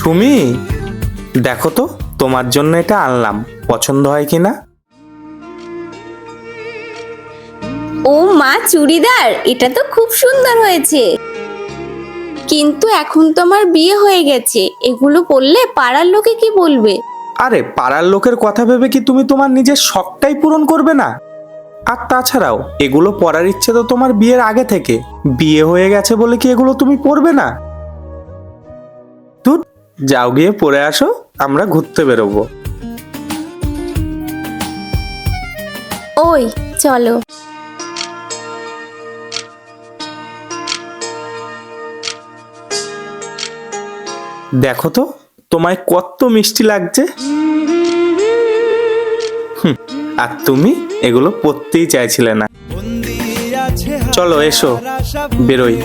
সুমি, দেখো তো তোমার জন্য এটা আনলাম, পছন্দ হয় কিনা। ও মা, চুড়িদার এটা তো খুব সুন্দর হয়েছে, কিন্তু এখন তো আমার বিয়ে হয়ে গেছে, এগুলো পরলে পাড়ার লোকে কি বলবে? আরে পাড়ার লোকের কথা ভেবে কি তুমি তোমার নিজের শখটাই পূরণ করবে না? আর তাছাড়াও এগুলো পরার ইচ্ছে তো তোমার বিয়ের আগে থেকে, বিয়ে হয়ে গেছে বলে কি এগুলো তুমি পরবে না? তুই যাও, গিয়ে পরে আসো, আমরা ঘুরতে বেরোবো। ওই চলো। দেখো তো তোমায় কত মিষ্টি লাগছে। আর তুমি এগুলো পরতেই চাইছিলে না। চলো এসো, বেরোই।